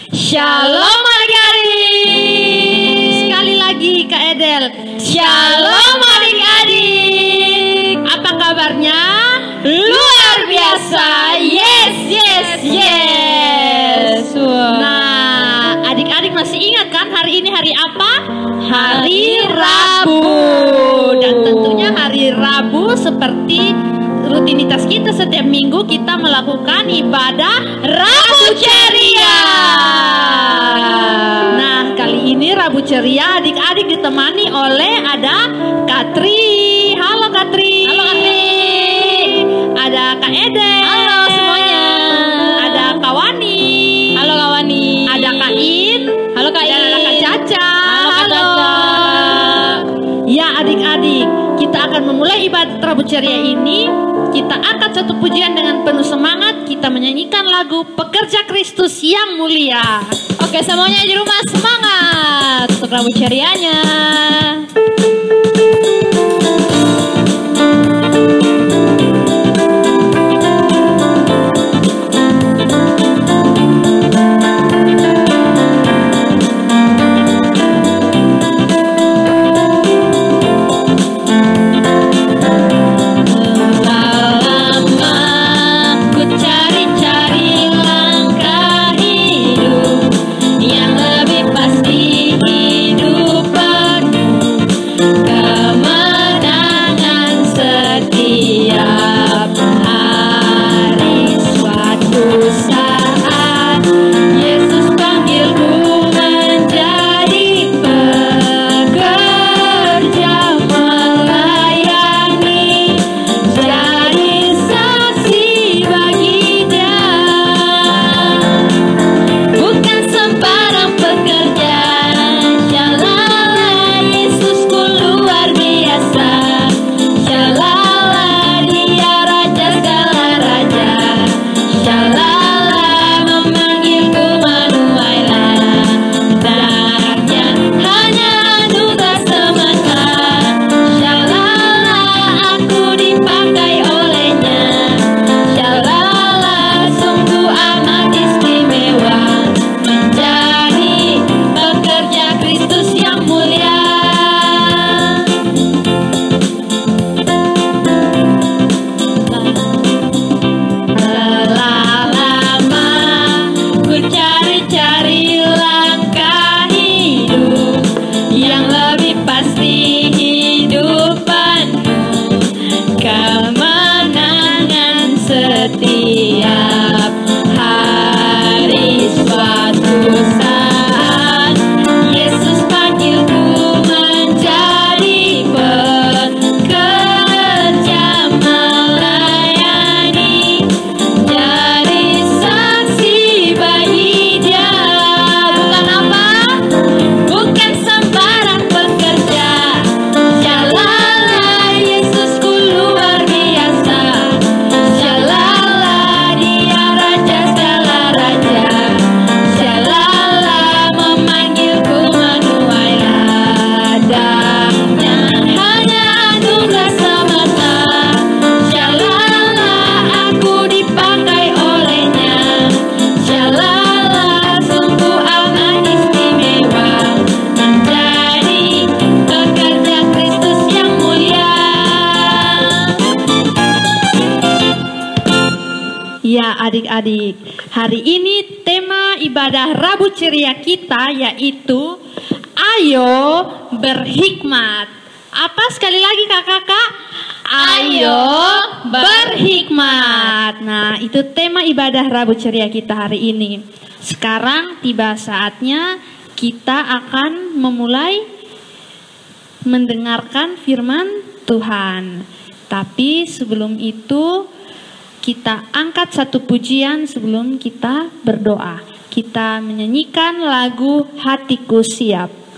Shalom adik-adik. Sekali lagi Kak Edel. Shalom adik-adik. Apa kabarnya? Luar biasa. Yes, yes, yes. Nah, adik-adik masih ingat kan hari ini hari apa? Hari Rabu. Dan tentunya hari Rabu seperti rutinitas kita setiap minggu kita melakukan ibadah Rabu Ceria. Nah, kali ini Rabu Ceria adik-adik ditemani oleh ada Katri. Halo Katri. Halo Katri. Ada Kak Ede. Halo semuanya. Ada Kak Wani. Halo Kak Wani. Ada Kak In. Halo Kak In. Dan ada Kak Caca. Halo. Ya adik-adik, kita akan memulai ibadah Rabu Ceria ini. Kita angkat satu pujian dengan penuh semangat. Kita menyanyikan lagu Pekerja Kristus yang Mulia. Oke, semuanya di rumah semangat untuk Rabu Cerianya. Adik-adik, hari ini tema ibadah Rabu Ceria kita yaitu Ayo Berhikmat. Apa sekali lagi kakak-kakak? Ayo berhikmat. Nah, itu tema ibadah Rabu Ceria kita hari ini. Sekarang tiba saatnya kita akan memulai mendengarkan firman Tuhan. Tapi sebelum itu kita angkat satu pujian sebelum kita berdoa. Kita menyanyikan lagu Hatiku Siap.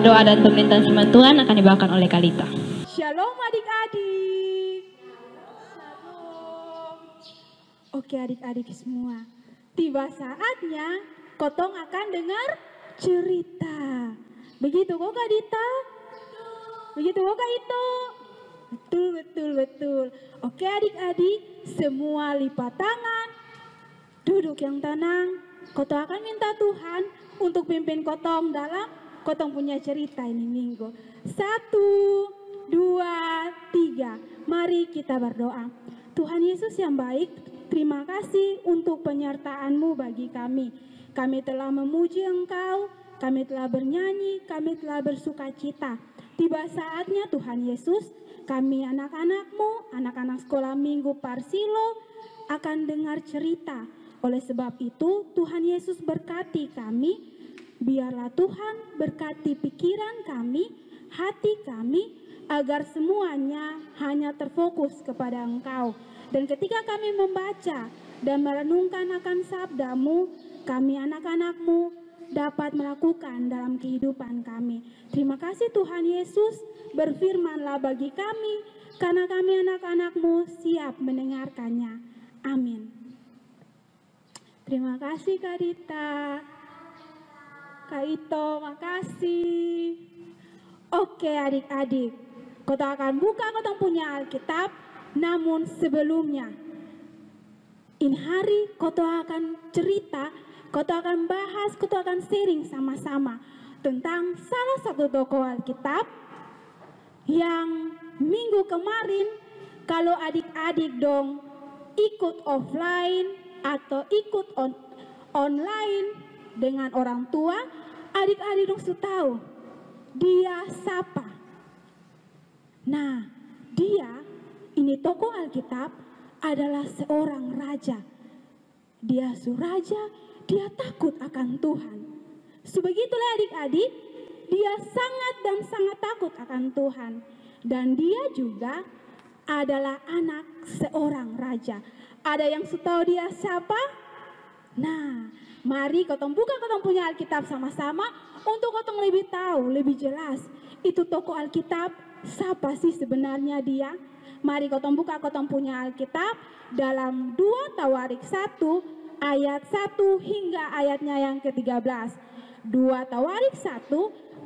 doa dan pemerintahan firman Tuhan akan dibawakan oleh Kalita. Shalom adik-adik. Shalom. Oke adik-adik semua, tiba saatnya Kotong akan dengar cerita. Begitu kok Kak Dita? Begitu kok Kak Ito? Betul. Oke adik-adik, semua lipat tangan. Duduk yang tenang. Kotong akan minta Tuhan untuk pimpin Kotong dalam Kotong punya cerita ini minggu. 1, 2, 3. Mari kita berdoa. Tuhan Yesus yang baik, terima kasih untuk penyertaan-Mu bagi kami. Kami telah memuji Engkau, kami telah bernyanyi, kami telah bersuka cita. Tiba saatnya Tuhan Yesus, kami anak-anak-Mu, anak-anak sekolah minggu Parsilo akan dengar cerita. Oleh sebab itu Tuhan Yesus berkati kami, biarlah Tuhan berkati pikiran kami, hati kami, agar semuanya hanya terfokus kepada Engkau. Dan ketika kami membaca dan merenungkan akan sabda-Mu, kami anak-anak-Mu dapat melakukan dalam kehidupan kami. Terima kasih Tuhan Yesus, berfirmanlah bagi kami, karena kami anak-anak-Mu siap mendengarkannya. Amin. Terima kasih Kak Dita. Kak Ito, makasih. Oke adik-adik, Kotong akan buka Kotong punya Alkitab, namun sebelumnya, ini hari Kotong akan cerita, Kotong akan bahas, Kotong akan sharing sama-sama tentang salah satu tokoh Alkitab yang minggu kemarin kalau adik-adik dong ikut offline atau ikut online dengan orang tua, adik-adik dong sudah tahu dia siapa. Nah, dia ini tokoh Alkitab adalah seorang raja. Dia suraja, dia takut akan Tuhan. Sebegitulah adik-adik, dia sangat dan sangat takut akan Tuhan. Dan dia juga adalah anak seorang raja. Ada yang tahu dia siapa? Nah, mari Kotong buka Kotong punya Alkitab sama-sama untuk Kotong lebih tahu, lebih jelas. Itu tokoh Alkitab, siapa sih sebenarnya dia? Mari Kotong buka Kotong punya Alkitab dalam 2 Tawarik 1 ayat 1 hingga ayatnya yang ke-13. 2 Tawarik 1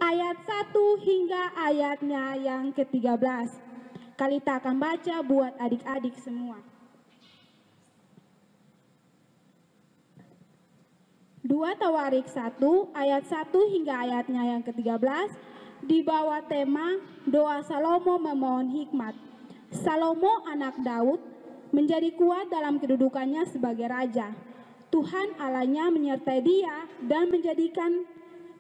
ayat 1 hingga ayatnya yang ke-13. Kalita akan baca buat adik-adik semua. 2 Tawarik 1 ayat 1 hingga ayatnya yang ke-13 di bawah tema doa Salomo memohon hikmat. Salomo anak Daud menjadi kuat dalam kedudukannya sebagai raja. Tuhan Allahnya menyertai dia dan menjadikan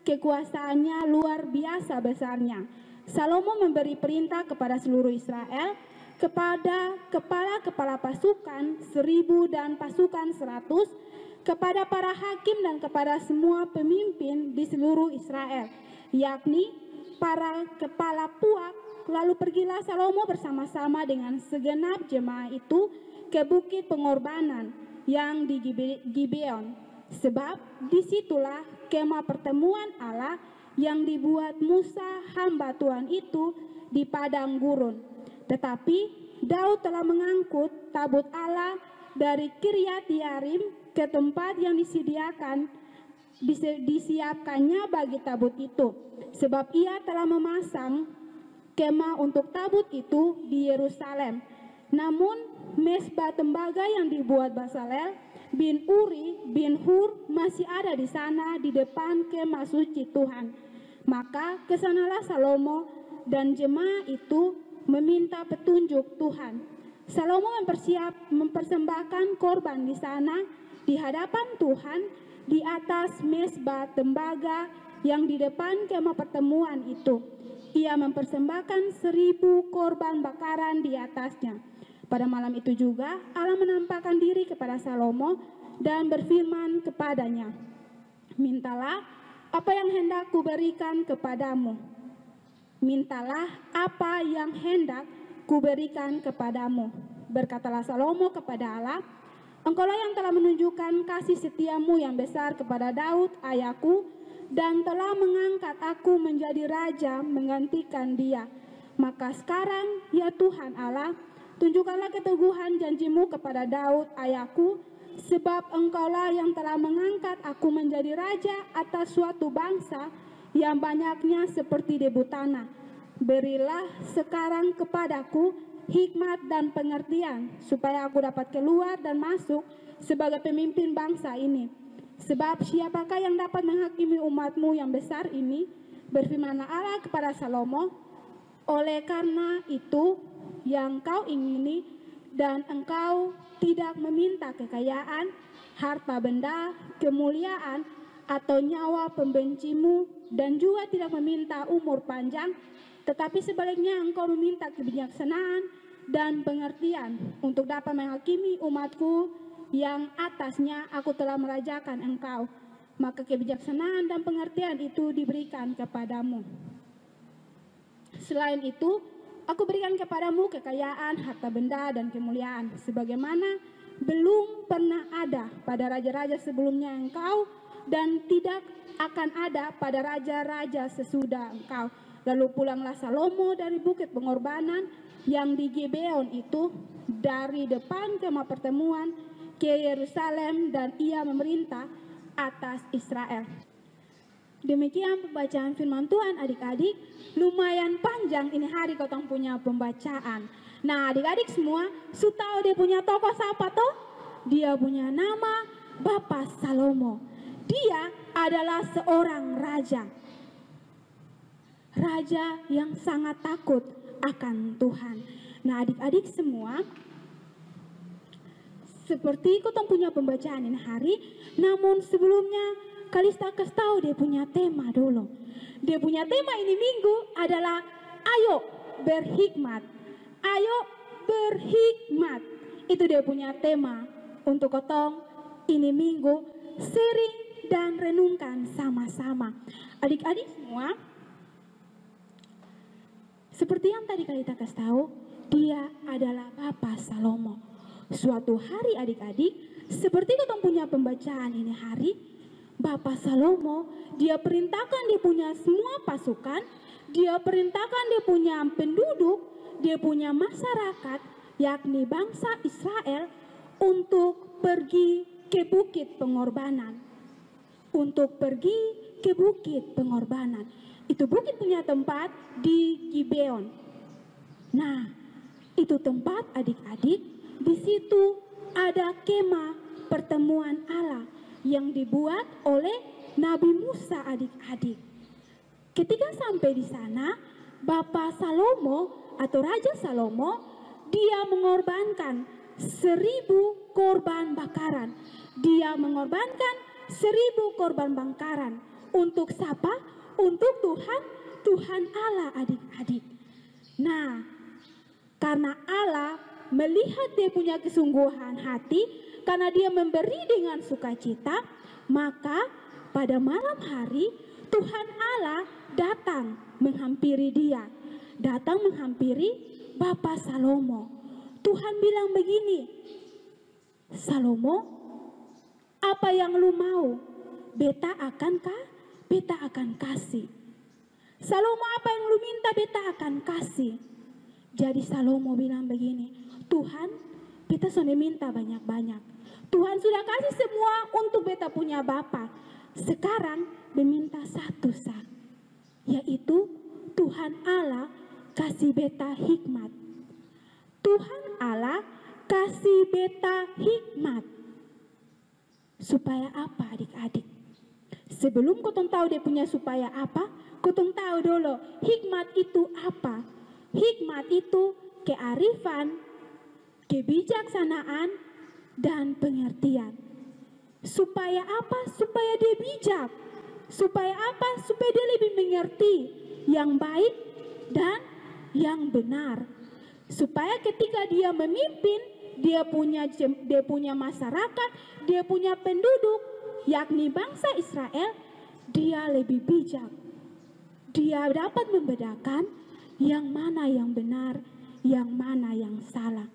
kekuasaannya luar biasa besarnya. Salomo memberi perintah kepada seluruh Israel, kepada kepala-kepala pasukan 1000 dan pasukan 100, kepada para hakim dan kepada semua pemimpin di seluruh Israel, yakni para kepala puak. Lalu pergilah Salomo bersama-sama dengan segenap jemaah itu ke bukit pengorbanan yang di Gibeon, sebab disitulah kemah pertemuan Allah yang dibuat Musa hamba Tuhan itu di padang gurun. Tetapi Daud telah mengangkut tabut Allah dari Kiryat Yearim ke tempat yang disiapkannya bagi tabut itu, sebab ia telah memasang kemah untuk tabut itu di Yerusalem. Namun mesbah tembaga yang dibuat Bezalel bin Uri bin Hur masih ada di sana di depan kemah suci Tuhan. Maka kesanalah Salomo dan jemaah itu meminta petunjuk Tuhan. Salomo mempersembahkan korban di sana di hadapan Tuhan di atas mesbah tembaga yang di depan kemah pertemuan itu. Ia mempersembahkan 1000 korban bakaran di atasnya. Pada malam itu juga Allah menampakkan diri kepada Salomo dan berfirman kepadanya, mintalah apa yang hendak kuberikan kepadamu. Mintalah apa yang hendak kuberikan kepadamu. Berkatalah Salomo kepada Allah, Engkaulah yang telah menunjukkan kasih setiamu yang besar kepada Daud ayahku dan telah mengangkat aku menjadi raja menggantikan dia. Maka sekarang, ya Tuhan Allah, tunjukkanlah keteguhan janjimu kepada Daud ayahku, sebab engkaulah yang telah mengangkat aku menjadi raja atas suatu bangsa yang banyaknya seperti debu tanah. Berilah sekarang kepadaku hikmat dan pengertian, supaya aku dapat keluar dan masuk sebagai pemimpin bangsa ini. Sebab siapakah yang dapat menghakimi umatmu yang besar ini? Berfirmanlah Allah kepada Salomo, oleh karena itu yang kau ingini dan engkau tidak meminta kekayaan, harta benda, kemuliaan, atau nyawa pembencimu, dan juga tidak meminta umur panjang, tetapi sebaliknya engkau meminta kebijaksanaan dan pengertian untuk dapat menghakimi umatku yang atasnya aku telah merajakan engkau, maka kebijaksanaan dan pengertian itu diberikan kepadamu. Selain itu, aku berikan kepadamu kekayaan, harta benda, dan kemuliaan, sebagaimana belum pernah ada pada raja-raja sebelumnya engkau, dan tidak akan ada pada raja-raja sesudah engkau. Lalu pulanglah Salomo dari bukit pengorbanan yang di Gibeon itu, dari depan kemah pertemuan ke Yerusalem, dan ia memerintah atas Israel. Demikian pembacaan firman Tuhan adik-adik. Lumayan panjang ini hari kotong punya pembacaan. Nah adik-adik semua, su tahu dia punya tokoh siapa toh? Dia punya nama Bapak Salomo. Dia adalah seorang raja. Raja yang sangat takut akan Tuhan. Nah adik-adik semua, seperti kotong punya pembacaan ini hari, namun sebelumnya Kalista kasih tahu dia punya tema dulu. Dia punya tema ini minggu adalah ayo berhikmat. Ayo berhikmat. Itu dia punya tema untuk kotong ini minggu, sering dan renungkan sama-sama. Adik-adik semua, seperti yang tadi Kalista kasih tahu, dia adalah Bapak Salomo. Suatu hari adik-adik, seperti kotong punya pembacaan ini hari, Bapak Salomo, dia perintahkan dia punya semua pasukan, dia perintahkan dia punya penduduk, dia punya masyarakat, yakni bangsa Israel, untuk pergi ke bukit pengorbanan. Untuk pergi ke bukit pengorbanan. Itu bukit punya tempat di Gibeon. Nah, itu tempat adik-adik, di situ ada kemah pertemuan Allah yang dibuat oleh Nabi Musa adik-adik. Ketika sampai di sana, Bapak Salomo atau Raja Salomo, dia mengorbankan 1000 korban bakaran. Dia mengorbankan 1000 korban bakaran. Untuk siapa? Untuk Tuhan Allah adik-adik. Nah, karena Allah melihat dia punya kesungguhan hati, karena dia memberi dengan sukacita, maka pada malam hari Tuhan Allah datang menghampiri dia. Datang menghampiri Bapak Salomo. Tuhan bilang begini, Salomo, apa yang lu mau? Beta akan kasih. Salomo, apa yang lu minta? Beta akan kasih. Jadi Salomo bilang begini, Tuhan, beta sudah minta banyak-banyak. Tuhan sudah kasih semua untuk beta punya Bapa. Sekarang meminta satu sah, yaitu Tuhan Allah kasih beta hikmat. Tuhan Allah kasih beta hikmat. Supaya apa adik-adik? Sebelum kotong tahu dia punya supaya apa, kotong tahu dulu hikmat itu apa. Hikmat itu kearifan, kebijaksanaan, dan pengertian. Supaya apa? Supaya dia bijak. Supaya apa? Supaya dia lebih mengerti yang baik dan yang benar. Supaya ketika dia memimpin, dia punya masyarakat, dia punya penduduk, yakni bangsa Israel, dia lebih bijak. Dia dapat membedakan yang mana yang benar, yang mana yang salah.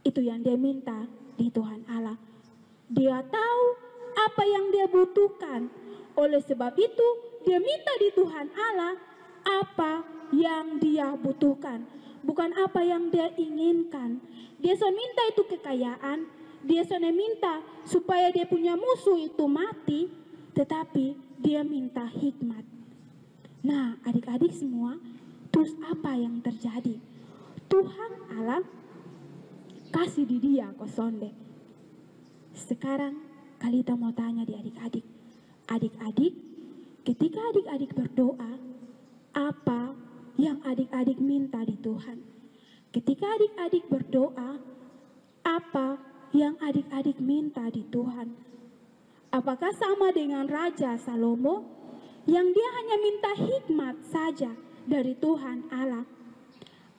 Itu yang dia minta di Tuhan Allah. Dia tahu apa yang dia butuhkan Oleh sebab itu, dia minta di Tuhan Allah apa yang dia butuhkan, bukan apa yang dia inginkan. Dia minta itu kekayaan, dia minta supaya dia punya musuh itu mati, tetapi dia minta hikmat. Nah, adik-adik semua, terus apa yang terjadi? Tuhan Allah kasih di dia kosonde. Sekarang Kalita mau tanya di adik-adik. Adik-adik, ketika adik-adik berdoa, apa yang adik-adik minta di Tuhan? Ketika adik-adik berdoa, apa yang adik-adik minta di Tuhan? Apakah sama dengan Raja Salomo yang dia hanya minta hikmat saja dari Tuhan Allah?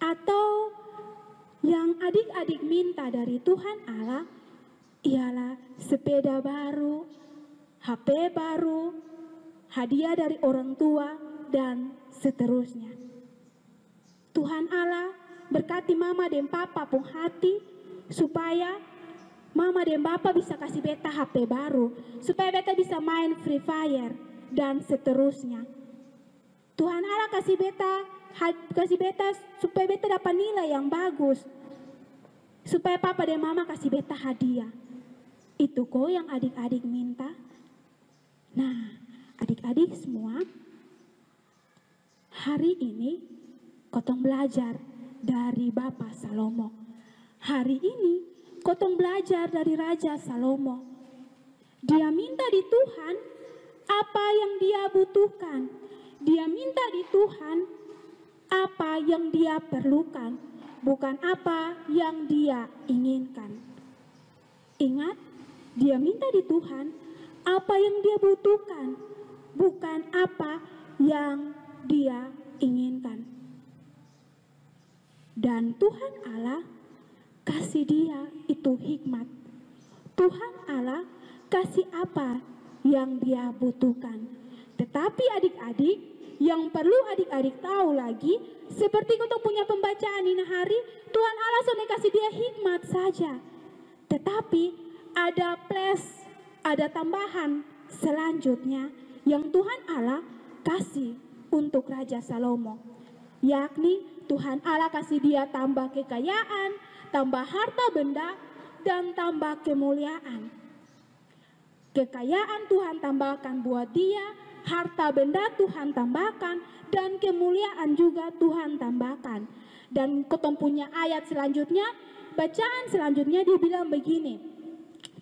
Atau yang adik-adik minta dari Tuhan Allah ialah sepeda baru, HP baru, hadiah dari orang tua, dan seterusnya. Tuhan Allah berkati mama dan papa pun hati supaya mama dan papa bisa kasih beta HP baru, supaya beta bisa main Free Fire dan seterusnya. Tuhan Allah kasih beta supaya beta dapat nilai yang bagus, supaya papa dan mama kasih beta hadiah. Itu kok yang adik-adik minta. Nah, adik-adik semua, hari ini kotong belajar dari Bapak Salomo. Hari ini kotong belajar dari Raja Salomo. Dia minta di Tuhan apa yang dia butuhkan. Dia minta di Tuhan apa yang dia perlukan, bukan apa yang dia inginkan. Ingat, dia minta di Tuhan apa yang dia butuhkan, bukan apa yang dia inginkan. Dan Tuhan Allah kasih dia itu hikmat. Tuhan Allah kasih apa yang dia butuhkan. Tetapi adik-adik, yang perlu adik-adik tahu lagi, seperti kita punya pembacaan ini hari, Tuhan Allah sudah kasih dia hikmat saja. Tetapi ada plus, ada tambahan selanjutnya yang Tuhan Allah kasih untuk Raja Salomo. Yakni Tuhan Allah kasih dia tambah kekayaan, tambah harta benda, dan tambah kemuliaan. Kekayaan Tuhan tambahkan buat dia, harta benda Tuhan tambahkan, dan kemuliaan juga Tuhan tambahkan. Dan ketemu punya ayat selanjutnya, bacaan selanjutnya dia bilang begini,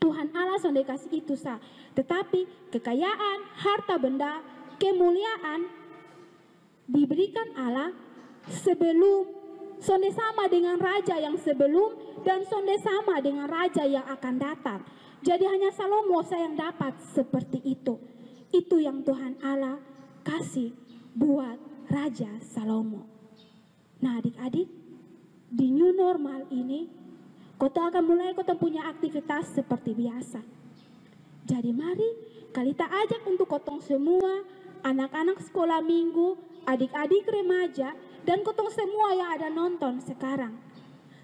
Tuhan Allah sudah kasih itu sah, tetapi kekayaan, harta benda, kemuliaan diberikan Allah sebelum, sonde sama dengan raja yang sebelum, dan sonde sama dengan raja yang akan datang. Jadi hanya Salomo saya yang dapat seperti itu. Itu yang Tuhan Allah kasih buat Raja Salomo. Nah adik-adik, di new normal ini, kota akan mulai kota punya aktivitas seperti biasa. Jadi mari kita ajak untuk kotong semua, anak-anak sekolah minggu, adik-adik remaja, dan kotong semua yang ada nonton sekarang.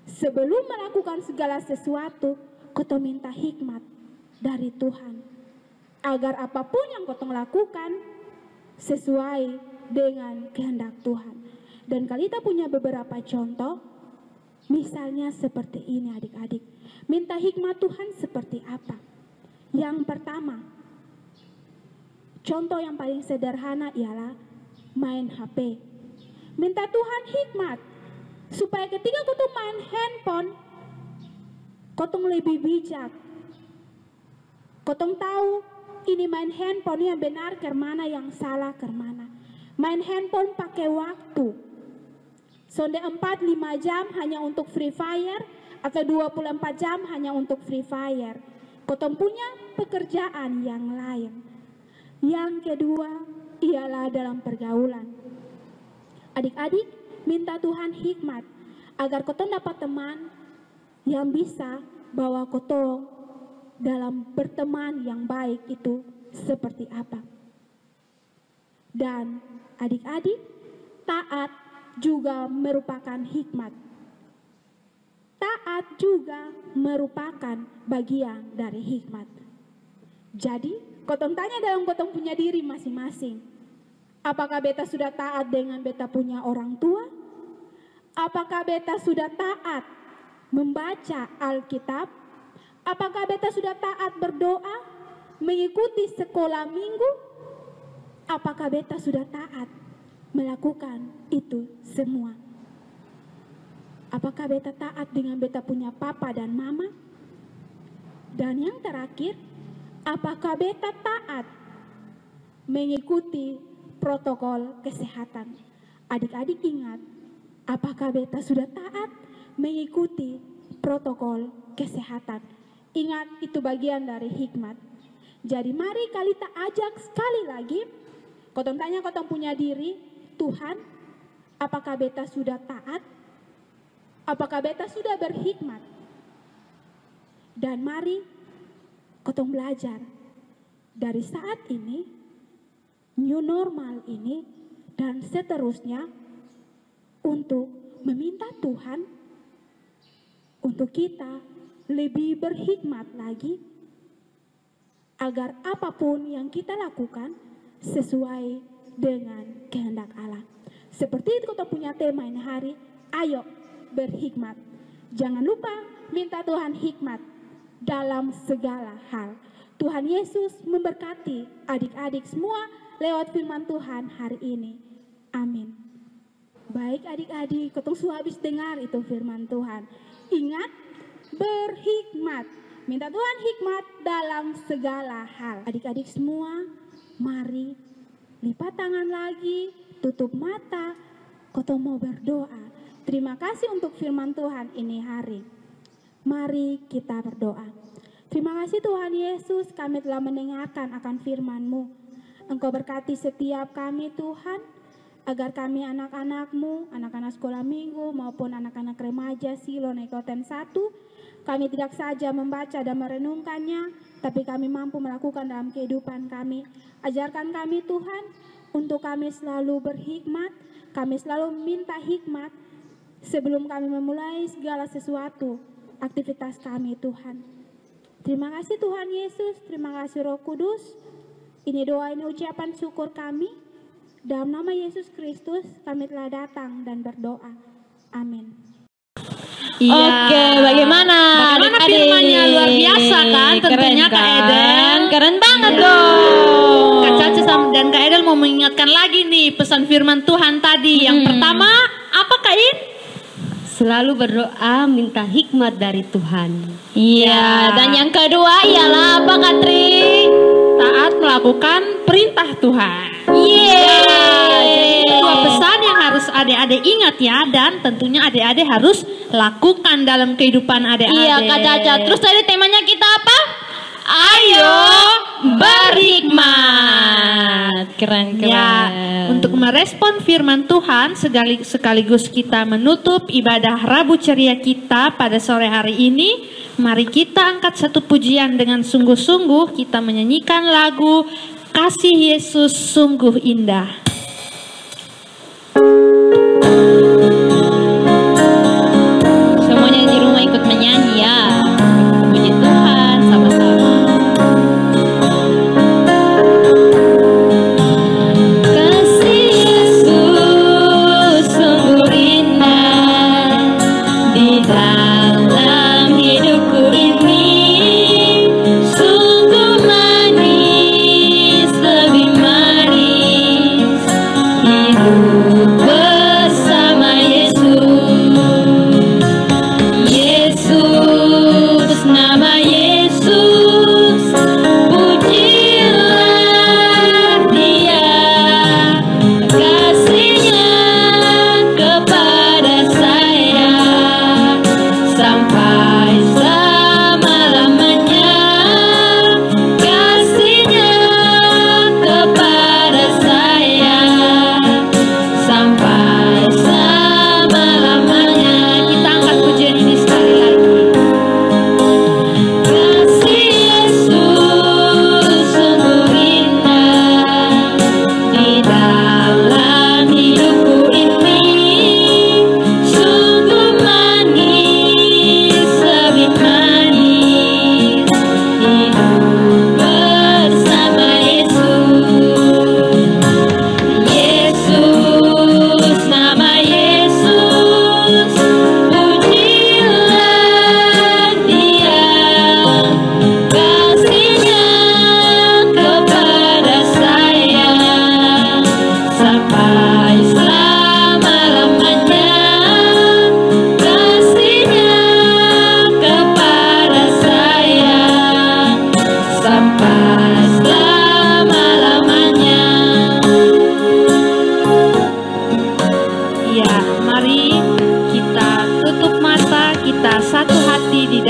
Sebelum melakukan segala sesuatu, kotong minta hikmat dari Tuhan. Agar apapun yang kotong lakukan sesuai dengan kehendak Tuhan. Dan kita punya beberapa contoh, misalnya seperti ini adik-adik. Minta hikmat Tuhan seperti apa? Yang pertama, contoh yang paling sederhana ialah main HP. Minta Tuhan hikmat supaya ketika kotong main handphone, kotong lebih bijak. Kotong tahu ini main handphone yang benar ke mana, yang salah ke mana. Main handphone pakai waktu. Sonde 4-5 jam hanya untuk Free Fire atau 24 jam hanya untuk Free Fire. Kotong punya pekerjaan yang lain. Yang kedua ialah dalam pergaulan. Adik-adik minta Tuhan hikmat agar kotong dapat teman yang bisa bawa kotong dalam berteman yang baik itu seperti apa. Dan adik-adik, taat juga merupakan hikmat. Taat juga merupakan bagian dari hikmat. Jadi Kotong tanya dalam kotong punya diri masing-masing. Apakah beta sudah taat dengan beta punya orang tua? Apakah beta sudah taat membaca Alkitab? Apakah beta sudah taat berdoa, mengikuti sekolah minggu? Apakah beta sudah taat melakukan itu semua? Apakah beta taat dengan beta punya papa dan mama? Dan yang terakhir, apakah beta taat mengikuti protokol kesehatan? Adik-adik ingat, apakah beta sudah taat mengikuti protokol kesehatan? Ingat, itu bagian dari hikmat. Jadi mari kita ajak sekali lagi, kotong tanya kotong punya diri, Tuhan, apakah beta sudah taat? Apakah beta sudah berhikmat? Dan mari kotong belajar dari saat ini, new normal ini, dan seterusnya untuk meminta Tuhan untuk kita lebih berhikmat lagi agar apapun yang kita lakukan sesuai dengan kehendak Allah. Seperti itu kita punya tema ini hari, ayo berhikmat. Jangan lupa minta Tuhan hikmat dalam segala hal. Tuhan Yesus memberkati adik-adik semua lewat firman Tuhan hari ini. Amin. Baik adik-adik, ketong sudah habis dengar itu firman Tuhan. Ingat, berhikmat. Minta Tuhan hikmat dalam segala hal. Adik-adik semua, mari lipat tangan lagi, tutup mata, ketong mau berdoa. Terima kasih untuk firman Tuhan ini hari. Mari kita berdoa. Terima kasih Tuhan Yesus, kami telah mendengarkan akan firman-Mu. Engkau berkati setiap kami Tuhan, agar kami anak-anak-Mu, anak-anak sekolah minggu maupun anak-anak remaja Silo Nekoten 1, kami tidak saja membaca dan merenungkannya, tapi kami mampu melakukan dalam kehidupan kami. Ajarkan kami Tuhan, untuk kami selalu berhikmat, kami selalu minta hikmat, sebelum kami memulai segala sesuatu aktivitas kami Tuhan. Terima kasih Tuhan Yesus, terima kasih Roh Kudus. Ini doa, ini ucapan syukur kami. Dalam nama Yesus Kristus kami telah datang dan berdoa. Amin. Iya. Oke, bagaimana firmannya luar biasa kan? Tentunya keren, Kak Eden. Keren banget dong. Kak Caca dan Kak Eden mau mengingatkan lagi nih pesan firman Tuhan tadi. Yang pertama, apa Kak In? Selalu berdoa minta hikmat dari Tuhan. Iya. Dan yang kedua ialah apa Katri? Taat melakukan perintah Tuhan. Yeay. Jadi dua pesan yang harus adik-adik ingat ya. Dan tentunya adik-adik harus lakukan dalam kehidupan adik-adik. Iya Kak Caca. Terus tadi temanya kita apa? Ayo berhikmat. Keren. Ya, untuk merespon firman Tuhan sekaligus kita menutup ibadah Rabu Ceria kita pada sore hari ini, mari kita angkat satu pujian dengan sungguh-sungguh, kita menyanyikan lagu Kasih Yesus Sungguh Indah. Semuanya di rumah ikut menyanyi ya. Puji Tuhan sama-sama. Kasih Yesus sungguh indah di dalam hidupku ini, sungguh manis, lebih manis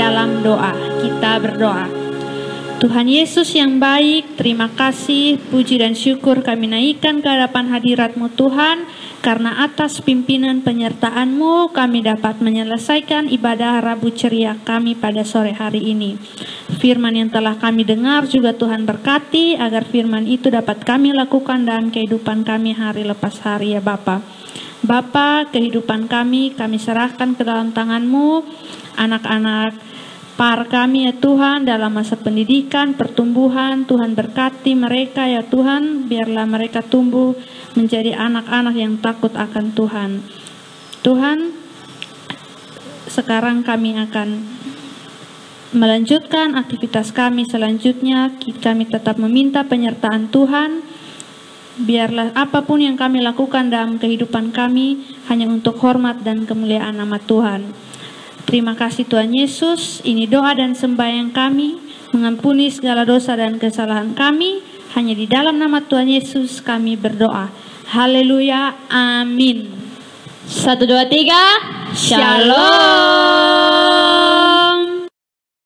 dalam doa. Kita berdoa. Tuhan Yesus yang baik, terima kasih, puji dan syukur kami naikkan ke hadapan hadirat-Mu Tuhan. Karena atas pimpinan penyertaan-Mu kami dapat menyelesaikan ibadah Rabu Ceria kami pada sore hari ini. Firman yang telah kami dengar juga Tuhan berkati agar firman itu dapat kami lakukan dalam kehidupan kami hari lepas hari ya Bapa. Bapa, kehidupan kami serahkan ke dalam tangan-Mu. Anak-anak par kami ya Tuhan dalam masa pendidikan, pertumbuhan, Tuhan berkati mereka ya Tuhan, biarlah mereka tumbuh menjadi anak-anak yang takut akan Tuhan. Tuhan, sekarang kami akan melanjutkan aktivitas kami selanjutnya. Kami tetap meminta penyertaan Tuhan. Biarlah apapun yang kami lakukan dalam kehidupan kami hanya untuk hormat dan kemuliaan nama Tuhan. Terima kasih Tuhan Yesus. Ini doa dan sembahyang kami, mengampuni segala dosa dan kesalahan kami. Hanya di dalam nama Tuhan Yesus kami berdoa. Haleluya, amin. 1, 2, 3, Shalom.